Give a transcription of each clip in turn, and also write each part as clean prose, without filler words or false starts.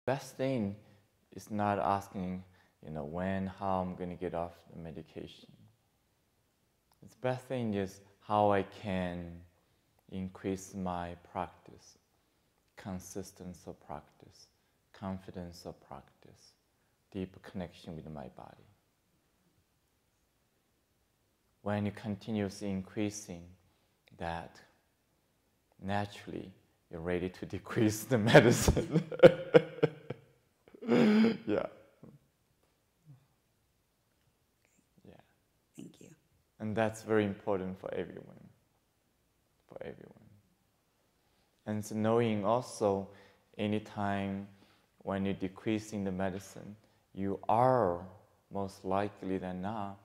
Best thing is not asking, when, how I'm going to get off the medication. The best thing is how I can increase my practice, consistency of practice, confidence of practice, deep connection with my body. When you continuously increasing that, naturally, you're ready to decrease the medicine. Yeah. Yeah. Thank you. And that's very important for everyone. For everyone. And so knowing also, anytime when you're decreasing the medicine, you are most likely than not,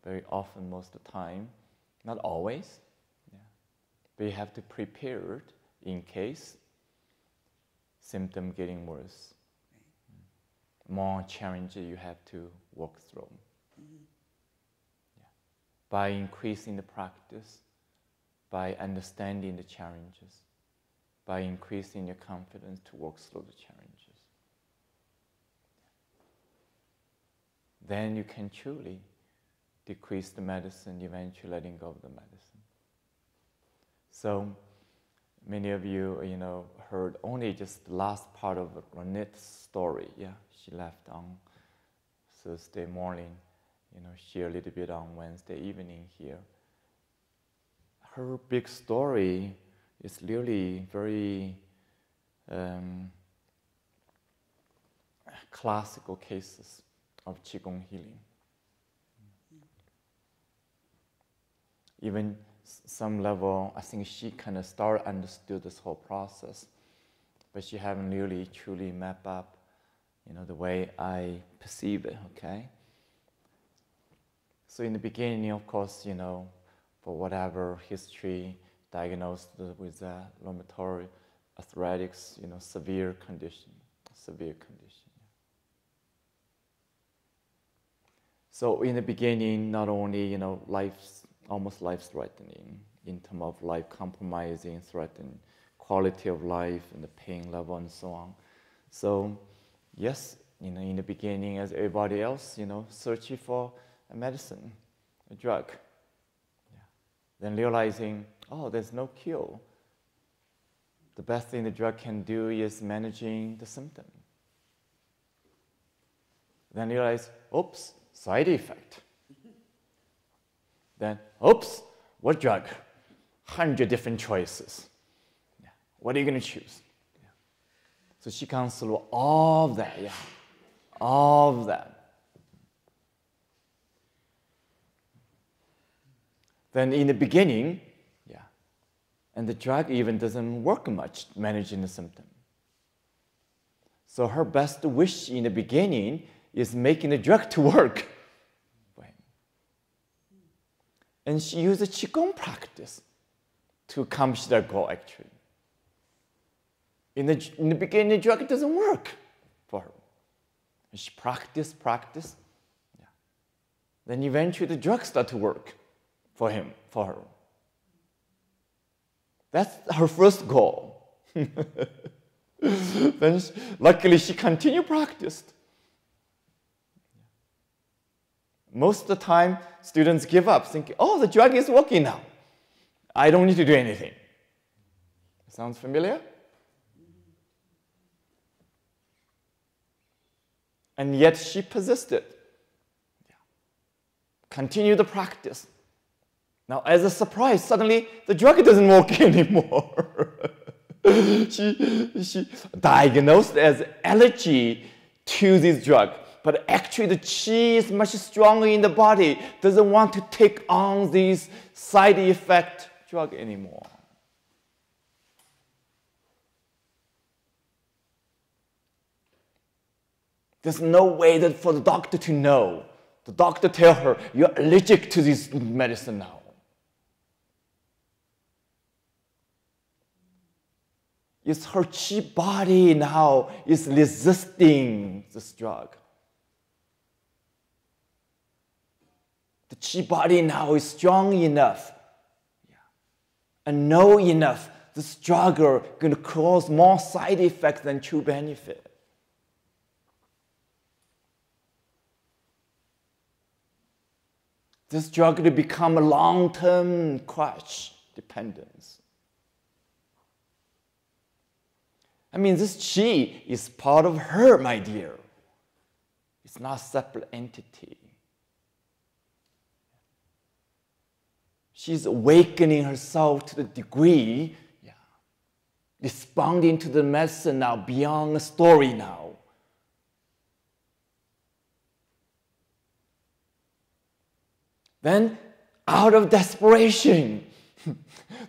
very often, most of the time, not always, but you have to prepare it in case symptom getting worse. Right. More challenges you have to walk through. Mm-hmm. By increasing the practice, by understanding the challenges, by increasing your confidence to walk through the challenges. Then you can truly decrease the medicine, eventually letting go of the medicine. So many of you, heard only just the last part of Ronit's story. Yeah, she left on Thursday morning, share a little bit on Wednesday evening here. Her big story is really very classical cases of Qigong healing. Even some level, I think she kind of understood this whole process, but she haven't really truly mapped up, the way I perceive it, okay? So in the beginning, of course, for whatever history, diagnosed with rheumatoid arthritis, severe condition. So in the beginning, not only, almost life-threatening, in terms of life compromising, threatening quality of life and the pain level and so on. So yes, in the beginning, as everybody else, searching for a medicine, a drug. Yeah. Then realizing, there's no cure. The best thing the drug can do is managing the symptom. Then realize, oops, side effect. Then, oops, what drug? 100 different choices. Yeah. What are you going to choose? Yeah. So she comes through all of that, all of that. Then in the beginning, and the drug even doesn't work much managing the symptom. So her best wish in the beginning is making the drug to work. And she used a Qigong practice to accomplish that goal, actually. In the beginning, the drug doesn't work for her. And she practiced. Yeah. Then eventually the drug started to work for her. That's her first goal. Then luckily she continued practiced. Most of the time, students give up, thinking, the drug is working now. I don't need to do anything. Sounds familiar? And yet she persisted. Yeah. Continued the practice. Now, as a surprise, suddenly the drug doesn't work anymore. she diagnosed as allergy to this drug. But actually the qi is much stronger in the body, doesn't want to take on this side effect drug anymore. There's no way that for the doctor to know. The doctor tell her, you're allergic to this medicine now. It's her qi body now is resisting this drug. qi body now is strong enough and know enough this drug are going to cause more side effects than true benefit. This drug will become a long-term crash dependence. I mean, this qi is part of her, my dear. It's not a separate entity. She's awakening herself to the degree, responding to the medicine now beyond a story now. Then, out of desperation,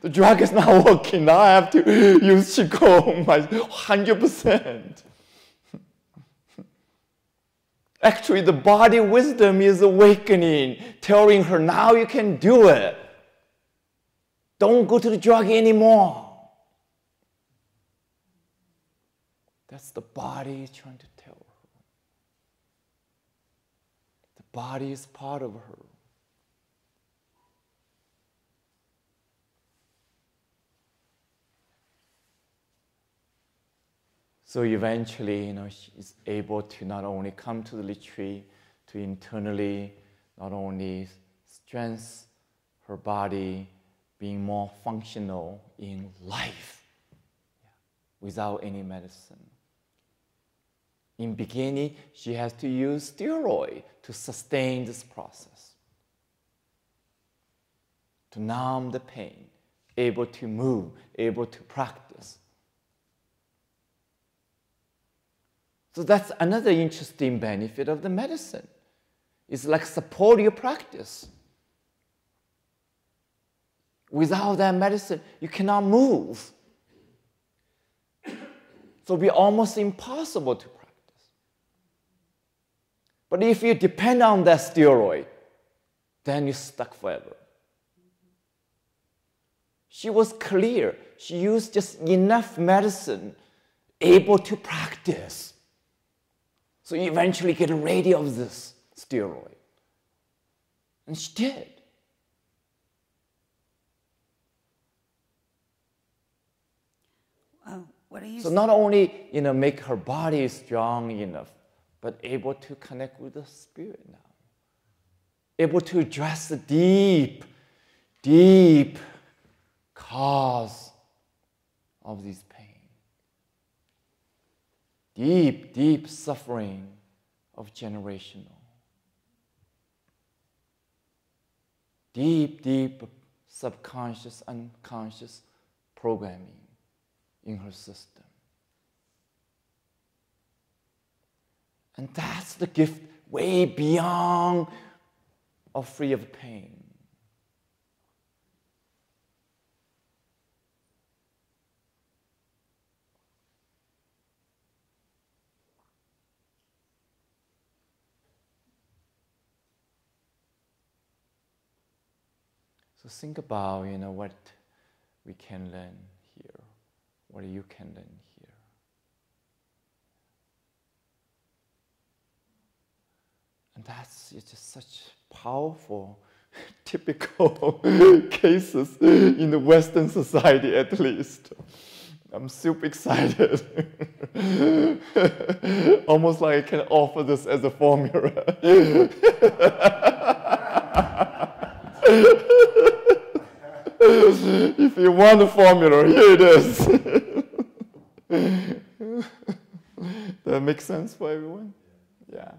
the drug is not working. Now I have to use Qigong 100%. Actually, the body wisdom is awakening, telling her, now you can do it. Don't go to the drug anymore. That's the body trying to tell her. The body is part of her. So eventually, she's able to not only come to the retreat, to internally not only strengthen her body, being more functional in life without any medicine. In beginning, she has to use steroid to sustain this process, to numb the pain, able to move, able to practice. So that's another interesting benefit of the medicine. It's like support your practice. Without that medicine, you cannot move. So it'll be almost impossible to practice. But if you depend on that steroid, then you're stuck forever. She was clear. She used just enough medicine, able to practice. So you eventually get rid of this steroid. And she did. What are you So not only make her body strong enough, but able to connect with the spirit now. Able to address the deep, deep cause of this pain. Deep, deep suffering of generational. Deep, deep subconscious, unconscious programming in her system. And that's the gift way beyond or free of pain. So think about, what we can learn here, what you can learn here. And that's just such powerful, typical cases in the Western society, at least. I'm super excited. Almost like I can offer this as a formula. If you want a formula, here it is. That makes sense for everyone? Yeah.